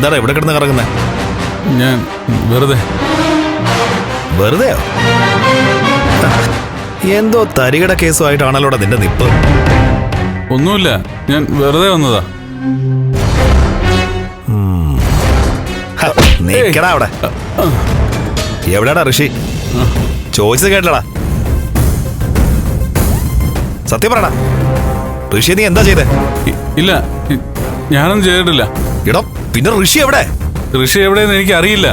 എന്താണ് ഇവിടെ കിടന്ന് കറങ്ങുന്നേ? ഞാൻ വെറുതെയോ? എന്തോ തരികട കേസുമായിട്ടാണല്ലോ നിന്റെ നിപ്പ്. ഒന്നുമില്ല, ഞാൻ വെറുതെ വന്നതാ. നീക്കടാ അവിടെ. എവിടെയാടാ ഋഷി? ചോദിച്ചത് കേട്ടടാ, സത്യം പറയടാ. ഋഷി നീ എന്താ ചെയ്തേ? ഇല്ല, ഞാനൊന്നും ചെയ്തിട്ടില്ല. ഇടോ പിന്നെ ഋഷി എവിടെ? ഋഷി എവിടെയെന്ന് എനിക്ക് അറിയില്ല.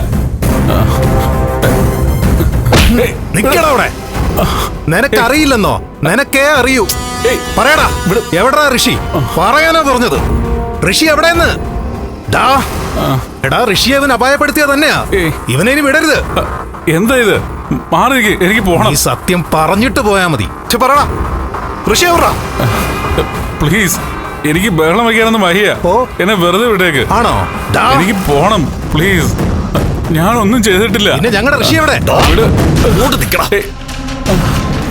നിക്കടാ അവിടെ. നിനക്കറിയില്ലെന്നോ? നിനക്കേ അറിയൂ. പറയടാ, എവിടാ ഋഷി? പറയാനാ പറഞ്ഞത്. ഋഷി എവിടെയെന്ന്? എടാ, ഋഷി അവൻ അപായപ്പെടുത്തിയ തന്നെയാ. ഇവനെ ഇനി വിടരുത്. എന്താ ഇത്? മാറി, എനിക്ക് പോണം. ഈ സത്യം പറഞ്ഞിട്ട് പോയാ മതി. പറയടാ, ഋഷി എവിടാ? പ്ലീസ്, എനിക്ക് ബഹളം വയ്ക്കാനൊന്നും വയ്യ. എന്നെ വെറുതെ വിട്ടേക്ക്. ആണോ? എനിക്ക് പോണം പ്ലീസ്. ഞാനൊന്നും ചെയ്തിട്ടില്ല. പിന്നെ ഞങ്ങളുടെ ഋഷി എവിടെ?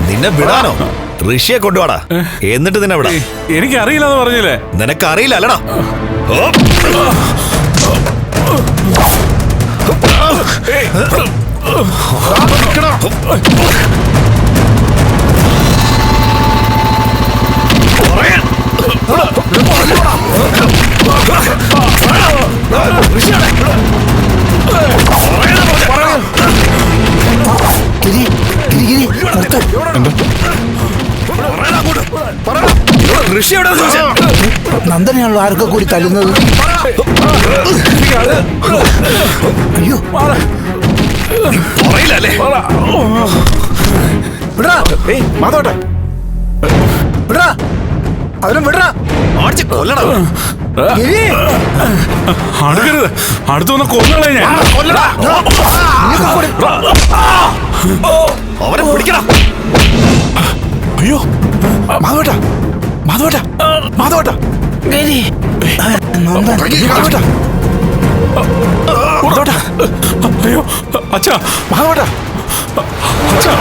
നിന്നെ വിടാനോ? ഋഷിയെ കൊണ്ടുപോടാ, എന്നിട്ട് നിന്നെ വിടാ. എനിക്കറിയില്ലെന്ന് പറഞ്ഞില്ലേ? നിനക്കറിയില്ല അല്ലടാ. നന്ദനെയാണല്ലോ ആർക്കെ കൂടി തല്ലുന്നത്. അയ്യോ, മാധവട്ടെ, വിടാ അവനും, വിടാ. അടുക്കരുത്, അടുത്ത് വന്ന് കൊല്ലണേ ഞാൻ. അവനെ പിടിക്കണം. അയ്യോ, മാധവട്ട, മാധവട്ട, മാധവട്ട, മാധവട്ട, അയ്യോ അച്ഛാ, മാധവട്ട, അച്ഛാ.